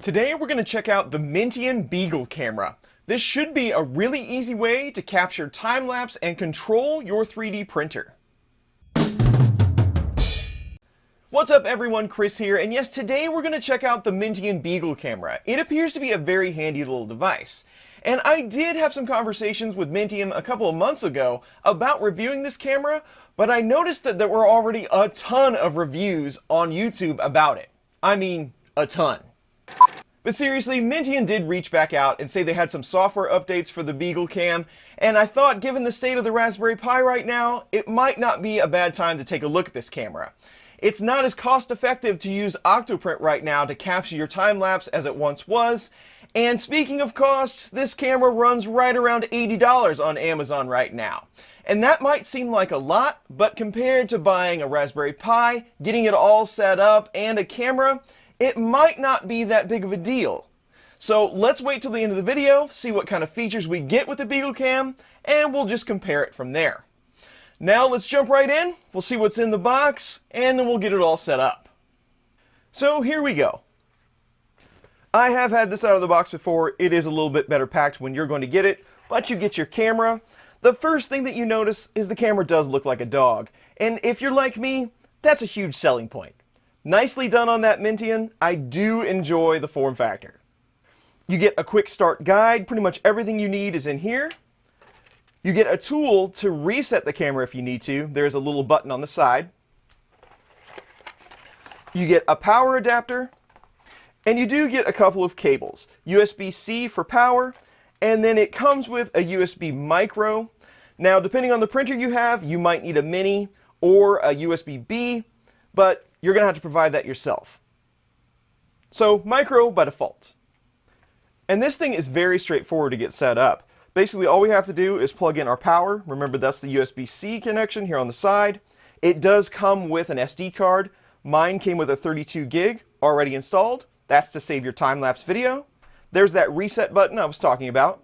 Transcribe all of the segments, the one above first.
Today we're going to check out the Mintion Beagle Camera. This should be a really easy way to capture time-lapse and control your 3D printer. What's up everyone, Chris here, and yes, today we're going to check out the Mintion Beagle Camera. It appears to be a very handy little device. And I did have some conversations with Mintion a couple of months ago about reviewing this camera, but I noticed that there were already a ton of reviews on YouTube about it. I mean, a ton. But seriously, Mintion did reach back out and say they had some software updates for the Beagle Cam, and I thought given the state of the Raspberry Pi right now, it might not be a bad time to take a look at this camera. It's not as cost effective to use Octoprint right now to capture your time-lapse as it once was, and speaking of cost, this camera runs right around $80 on Amazon right now. And that might seem like a lot, but compared to buying a Raspberry Pi, getting it all set up, and a camera, it might not be that big of a deal. So let's wait till the end of the video, see what kind of features we get with the Beagle Cam, and we'll just compare it from there. Now let's jump right in, we'll see what's in the box, and then we'll get it all set up. So here we go. I have had this out of the box before. It is a little bit better packed when you're going to get it, but you get your camera. The first thing that you notice is the camera does look like a dog, and if you're like me, that's a huge selling point. Nicely done on that Mintion. I do enjoy the form factor. You get a quick start guide. Pretty much everything you need is in here. You get a tool to reset the camera if you need to. There's a little button on the side. You get a power adapter, and you do get a couple of cables. USB-C for power, and then it comes with a USB micro. Now, depending on the printer you have, you might need a mini or a USB-B, but you're going to have to provide that yourself. So, micro by default. And this thing is very straightforward to get set up. Basically, all we have to do is plug in our power. Remember, that's the USB-C connection here on the side. It does come with an SD card. Mine came with a 32 gig already installed. That's to save your time-lapse video. There's that reset button I was talking about.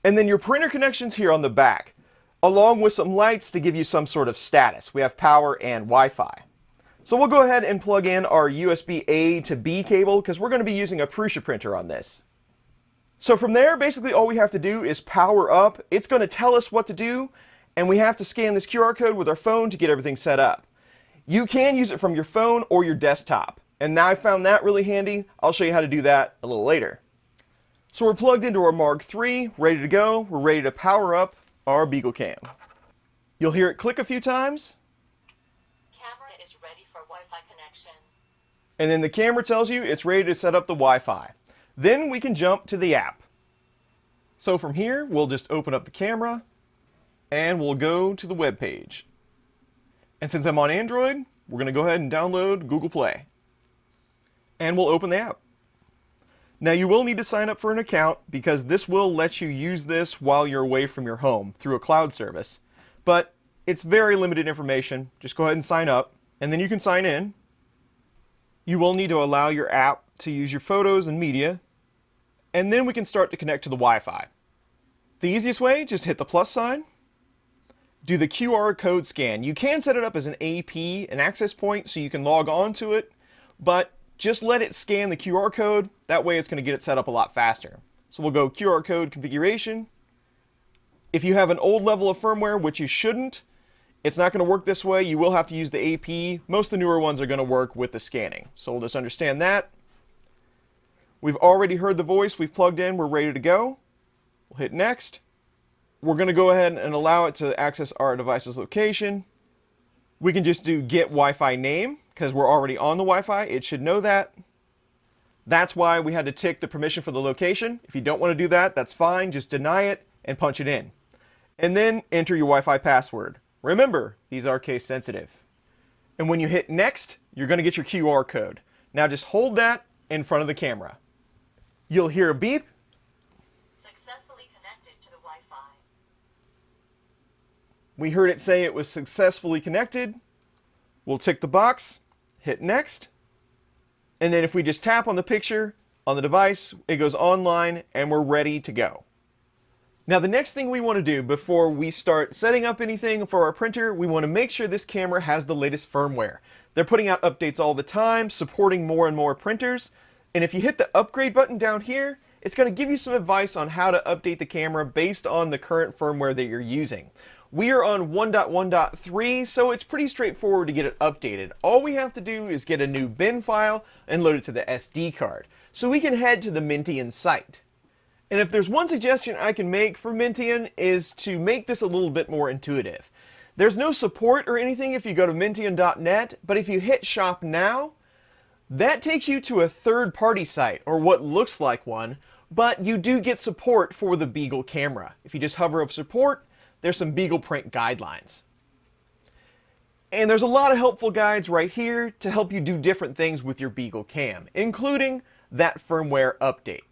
And then your printer connection's here on the back, along with some lights to give you some sort of status. We have power and Wi-Fi. So we'll go ahead and plug in our USB-A to B cable because we're going to be using a Prusa printer on this. So from there, basically all we have to do is power up. It's going to tell us what to do, and we have to scan this QR code with our phone to get everything set up. You can use it from your phone or your desktop, and now I found that really handy. I'll show you how to do that a little later. So we're plugged into our Mark III, ready to go. We're ready to power up our Beagle Cam. You'll hear it click a few times. Camera is ready for Wi-Fi connection. And then the camera tells you it's ready to set up the Wi-Fi. Then we can jump to the app. So from here, we'll just open up the camera and we'll go to the web page. And since I'm on Android, we're going to go ahead and download Google Play. And we'll open the app. Now you will need to sign up for an account because this will let you use this while you're away from your home through a cloud service. But it's very limited information. Just go ahead and sign up and then you can sign in. You will need to allow your app to use your photos and media. And then we can start to connect to the Wi-Fi. The easiest way, just hit the plus sign. Do the QR code scan. You can set it up as an AP, an access point, so you can log on to it. But just let it scan the QR code. That way it's going to get it set up a lot faster. So we'll go QR code configuration. If you have an old level of firmware, which you shouldn't, it's not going to work this way. You will have to use the AP. Most of the newer ones are going to work with the scanning. So we'll just understand that. We've already heard the voice. We've plugged in. We're ready to go. We'll hit next. We're going to go ahead and allow it to access our device's location. We can just do get Wi-Fi name because we're already on the Wi-Fi. It should know that. That's why we had to tick the permission for the location. If you don't want to do that, that's fine. Just deny it and punch it in. And then enter your Wi-Fi password. Remember, these are case sensitive. And when you hit next, you're going to get your QR code. Now just hold that in front of the camera. You'll hear a beep. Successfully connected to the Wi-Fi. We heard it say it was successfully connected. We'll tick the box, hit next. And then if we just tap on the picture on the device, it goes online and we're ready to go. Now the next thing we want to do before we start setting up anything for our printer, we want to make sure this camera has the latest firmware. They're putting out updates all the time, supporting more and more printers. And if you hit the upgrade button down here, it's going to give you some advice on how to update the camera based on the current firmware that you're using. We are on 1.1.3, so it's pretty straightforward to get it updated. All we have to do is get a new bin file and load it to the SD card. So we can head to the Mintion site. And if there's one suggestion I can make for Mintion is to make this a little bit more intuitive. There's no support or anything if you go to mintion.net, but if you hit Shop Now, that takes you to a third-party site, or what looks like one, but you do get support for the Beagle camera. If you just hover over support, there's some Beagle print guidelines. And there's a lot of helpful guides right here to help you do different things with your Beagle cam, including that firmware update.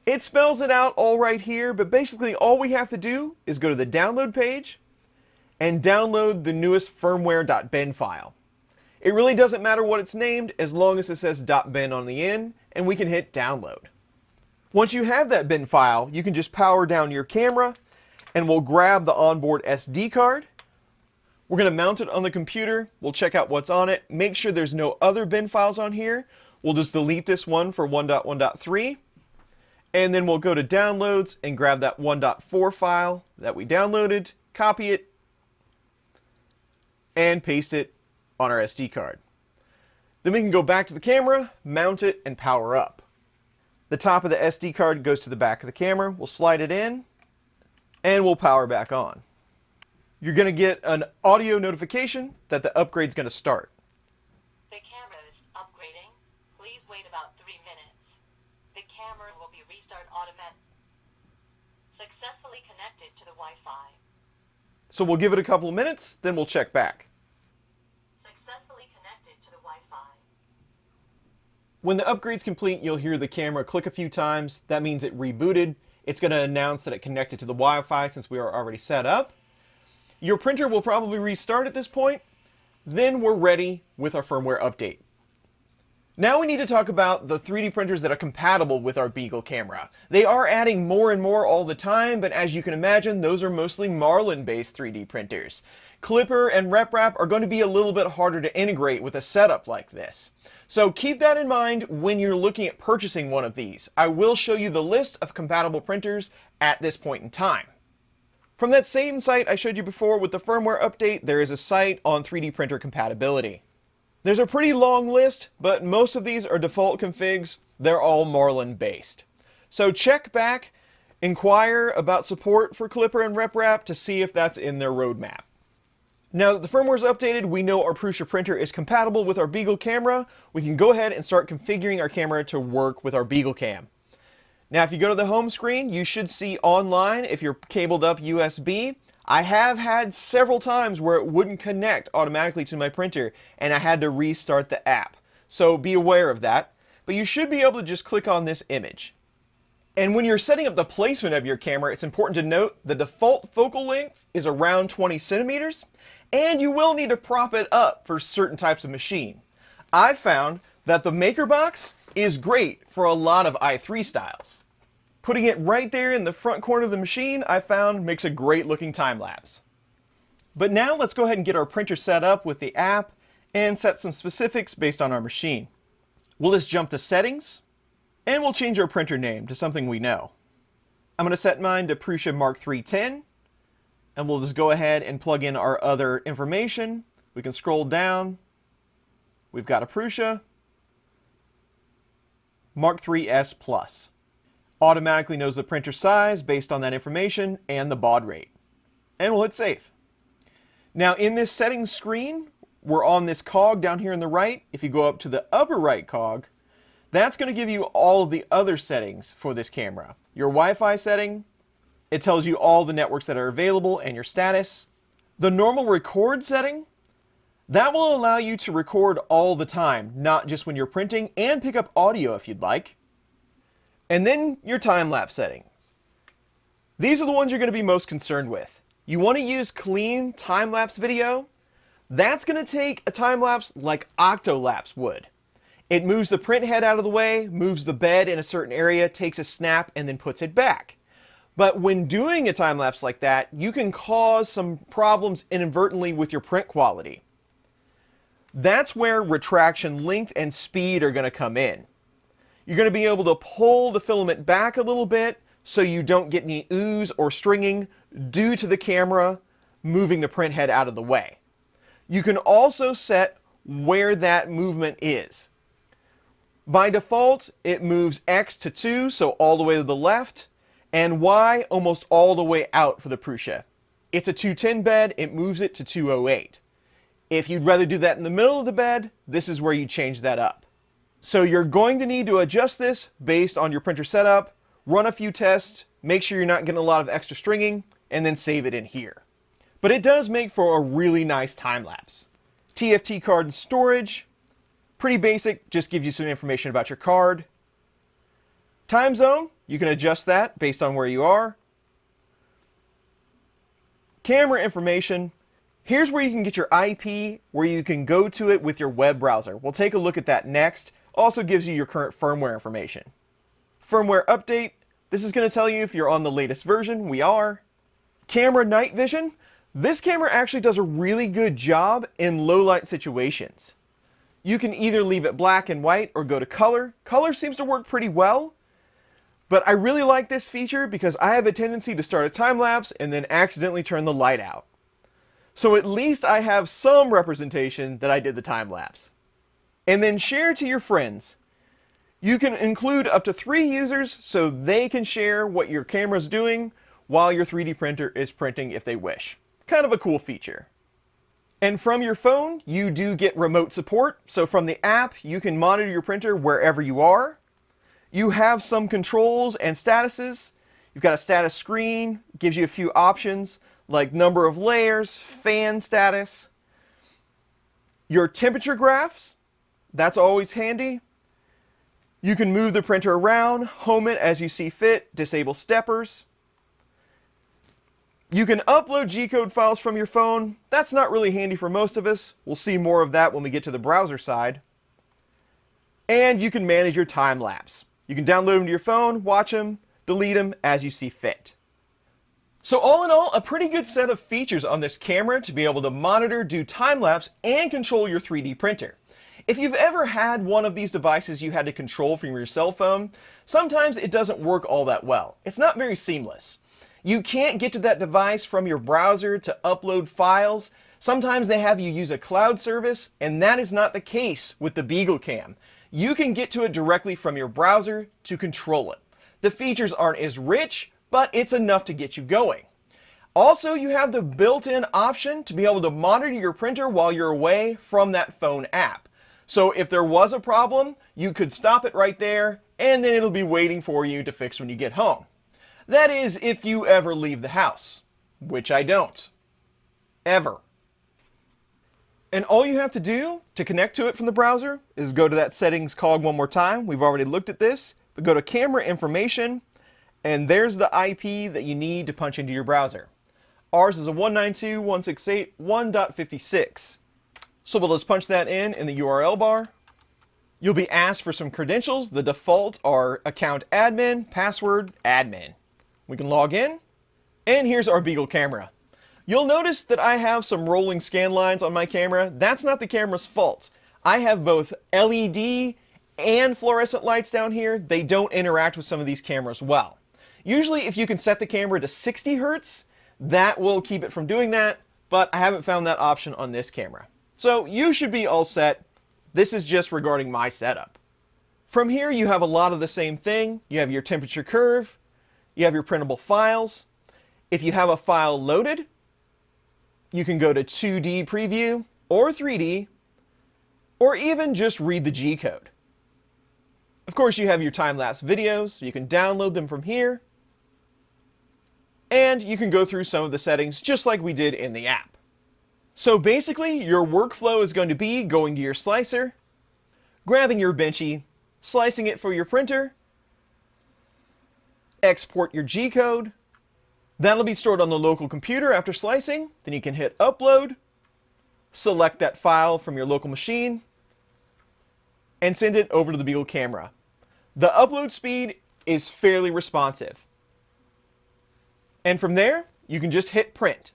It spells it out all right here, but basically all we have to do is go to the download page and download the newest firmware.bin file. It really doesn't matter what it's named as long as it says .bin on the end, and we can hit download. Once you have that bin file, you can just power down your camera and we'll grab the onboard SD card. We're going to mount it on the computer. We'll check out what's on it. Make sure there's no other bin files on here. We'll just delete this one for 1.1.3. And then we'll go to downloads and grab that 1.4 file that we downloaded, copy it, and paste it on our SD card. Then we can go back to the camera, mount it, and power up. The top of the SD card goes to the back of the camera. We'll slide it in, and we'll power back on. You're going to get an audio notification that the upgrade's going to start. The camera is upgrading. Please wait about 3 minutes. The camera will be restarted automatically. Successfully connected to the Wi-Fi. So we'll give it a couple of minutes, then we'll check back. Successfully connected to the Wi-Fi. When the upgrade's complete, you'll hear the camera click a few times. That means it rebooted. It's going to announce that it connected to the Wi-Fi since we are already set up. Your printer will probably restart at this point. Then we're ready with our firmware update. Now we need to talk about the 3D printers that are compatible with our Beagle camera. They are adding more and more all the time, but as you can imagine, those are mostly Marlin-based 3D printers. Klipper and RepRap are going to be a little bit harder to integrate with a setup like this. So keep that in mind when you're looking at purchasing one of these. I will show you the list of compatible printers at this point in time. From that same site I showed you before with the firmware update, there is a site on 3D printer compatibility. There's a pretty long list, but most of these are default configs. They're all Marlin based. So check back, inquire about support for Klipper and RepRap to see if that's in their roadmap. Now that the firmware is updated, we know our Prusa printer is compatible with our Beagle camera. We can go ahead and start configuring our camera to work with our Beagle cam. Now if you go to the home screen, you should see online if you're cabled up USB. I have had several times where it wouldn't connect automatically to my printer and I had to restart the app. So be aware of that. But you should be able to just click on this image. And when you're setting up the placement of your camera, it's important to note the default focal length is around 20 centimeters, and you will need to prop it up for certain types of machine. I've found that the Maker Box is great for a lot of i3 styles. Putting it right there in the front corner of the machine, I found makes a great looking time-lapse. But now let's go ahead and get our printer set up with the app and set some specifics based on our machine. We'll just jump to settings, and we'll change our printer name to something we know. I'm going to set mine to Prusa Mark 310, and we'll just go ahead and plug in our other information. We can scroll down. We've got a Prusa Mark 3S Plus. Automatically knows the printer size based on that information and the baud rate. And we'll hit save. Now in this settings screen, we're on this cog down here on the right. If you go up to the upper right cog, that's going to give you all of the other settings for this camera. Your Wi-Fi setting, it tells you all the networks that are available and your status. The normal record setting, that will allow you to record all the time, not just when you're printing, and pick up audio if you'd like. And then your time-lapse settings. These are the ones you're going to be most concerned with. You want to use clean time-lapse video? That's going to take a time-lapse like Octolapse would. It moves the print head out of the way, moves the bed in a certain area, takes a snap, and then puts it back. But when doing a time-lapse like that, you can cause some problems inadvertently with your print quality. That's where retraction length and speed are going to come in. You're going to be able to pull the filament back a little bit so you don't get any ooze or stringing due to the camera moving the print head out of the way. You can also set where that movement is. By default, it moves X to 2, so all the way to the left, and Y almost all the way out for the Prusa. It's a 210 bed, it moves it to 208. If you'd rather do that in the middle of the bed, this is where you change that up. So you're going to need to adjust this based on your printer setup, run a few tests, make sure you're not getting a lot of extra stringing, and then save it in here. But it does make for a really nice time-lapse. TFT card and storage, pretty basic, just gives you some information about your card. Time zone, you can adjust that based on where you are. Camera information, here's where you can get your IP, where you can go to it with your web browser. We'll take a look at that next. Also gives you your current firmware information. Firmware update, this is going to tell you if you're on the latest version. We are. Camera night vision, this camera actually does a really good job in low light situations. You can either leave it black and white or go to color. Color seems to work pretty well, but I really like this feature because I have a tendency to start a time lapse and then accidentally turn the light out. So at least I have some representation that I did the time lapse. And then share to your friends. You can include up to 3 users so they can share what your camera's doing while your 3D printer is printing if they wish. Kind of a cool feature. And from your phone, you do get remote support. So from the app, you can monitor your printer wherever you are. You have some controls and statuses. You've got a status screen, gives you a few options like number of layers, fan status. Your temperature graphs, that's always handy. You can move the printer around, home it as you see fit, disable steppers. You can upload G-code files from your phone. That's not really handy for most of us. We'll see more of that when we get to the browser side. And you can manage your time lapse. You can download them to your phone, watch them, delete them as you see fit. So all in all, a pretty good set of features on this camera to be able to monitor, do time lapse, and control your 3D printer. If you've ever had one of these devices you had to control from your cell phone, sometimes it doesn't work all that well. It's not very seamless. You can't get to that device from your browser to upload files. Sometimes they have you use a cloud service, and that is not the case with the Beagle Cam. You can get to it directly from your browser to control it. The features aren't as rich, but it's enough to get you going. Also, you have the built-in option to be able to monitor your printer while you're away from that phone app. So if there was a problem, you could stop it right there, and then it'll be waiting for you to fix when you get home. That is, if you ever leave the house, which I don't. Ever. And all you have to do to connect to it from the browser is go to that settings cog one more time. We've already looked at this, but go to camera information, and there's the IP that you need to punch into your browser. Ours is a 192.168.1.56. So we'll just punch that in the URL bar. You'll be asked for some credentials. The default are account admin, password admin. We can log in, and here's our Beagle camera. You'll notice that I have some rolling scan lines on my camera. That's not the camera's fault. I have both LED and fluorescent lights down here. They don't interact with some of these cameras well. Usually if you can set the camera to 60 Hertz, that will keep it from doing that, but I haven't found that option on this camera. So you should be all set. This is just regarding my setup. From here you have a lot of the same thing. You have your temperature curve, you have your printable files. If you have a file loaded, you can go to 2D preview or 3D, or even just read the G-code. Of course, you have your time-lapse videos, so you can download them from here. And you can go through some of the settings just like we did in the app. So basically, your workflow is going to be going to your slicer, grabbing your Benchy, slicing it for your printer, export your G-code. That'll be stored on the local computer after slicing. Then you can hit upload, select that file from your local machine, and send it over to the Beagle camera. The upload speed is fairly responsive. And from there, you can just hit print.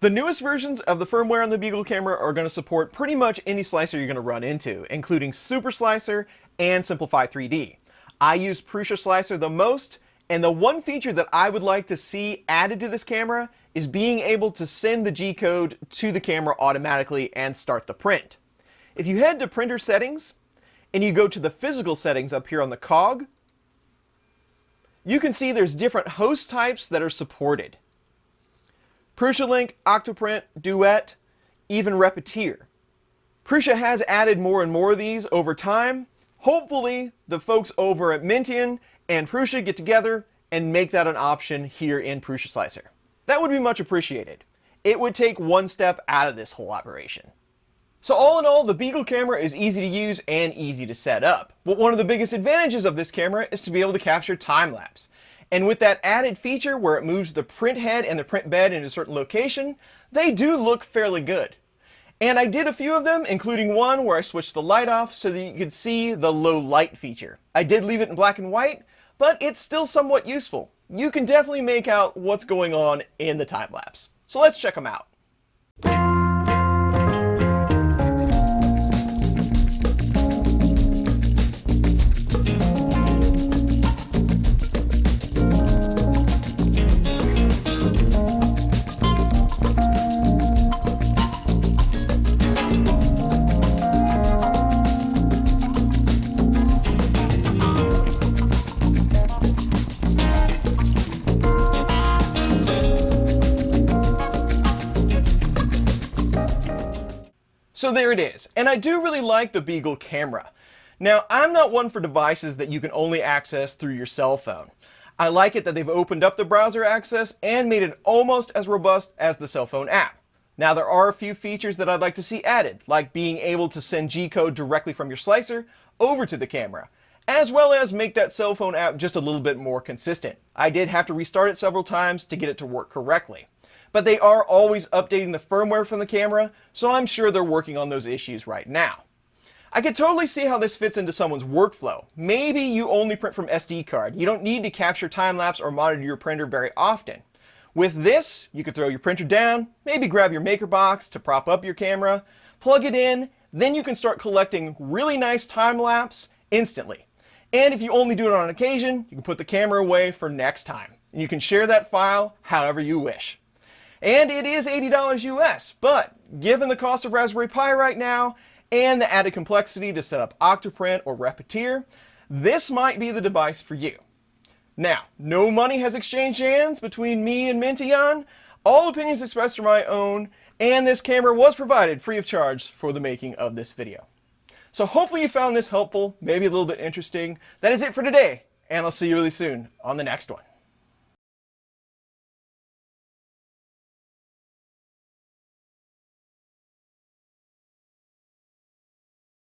The newest versions of the firmware on the Beagle camera are going to support pretty much any slicer you're going to run into, including Super Slicer and Simplify 3D. I use Prusa Slicer the most, and the one feature that I would like to see added to this camera is being able to send the G-code to the camera automatically and start the print. If you head to printer settings and you go to the physical settings up here on the cog, you can see there's different host types that are supported. Prusa Link, Octoprint, Duet, even Repetier. Prusa has added more and more of these over time. Hopefully the folks over at Mintion and Prusa get together and make that an option here in Prusa Slicer. That would be much appreciated. It would take one step out of this whole operation. So all in all, the Beagle camera is easy to use and easy to set up. But one of the biggest advantages of this camera is to be able to capture time-lapse. And with that added feature where it moves the print head and the print bed in a certain location, they do look fairly good. And I did a few of them, including one where I switched the light off so that you could see the low light feature. I did leave it in black and white, but it's still somewhat useful. You can definitely make out what's going on in the time-lapse. So let's check them out. So there it is, and I do really like the Beagle camera. Now, I'm not one for devices that you can only access through your cell phone. I like it that they've opened up the browser access and made it almost as robust as the cell phone app. Now, there are a few features that I'd like to see added, like being able to send G-code directly from your slicer over to the camera, as well as make that cell phone app just a little bit more consistent. I did have to restart it several times to get it to work correctly. But they are always updating the firmware from the camera, so I'm sure they're working on those issues right now. I could totally see how this fits into someone's workflow. Maybe you only print from SD card. You don't need to capture time-lapse or monitor your printer very often. With this, you could throw your printer down, maybe grab your maker box to prop up your camera, plug it in, then you can start collecting really nice time-lapse instantly. And if you only do it on occasion, you can put the camera away for next time. And you can share that file however you wish. And it is $80 US, but given the cost of Raspberry Pi right now, and the added complexity to set up Octoprint or Repetier, this might be the device for you. Now, no money has exchanged hands between me and Mintion. All opinions expressed are my own, and this camera was provided free of charge for the making of this video. So hopefully you found this helpful, maybe a little bit interesting. That is it for today, and I'll see you really soon on the next one.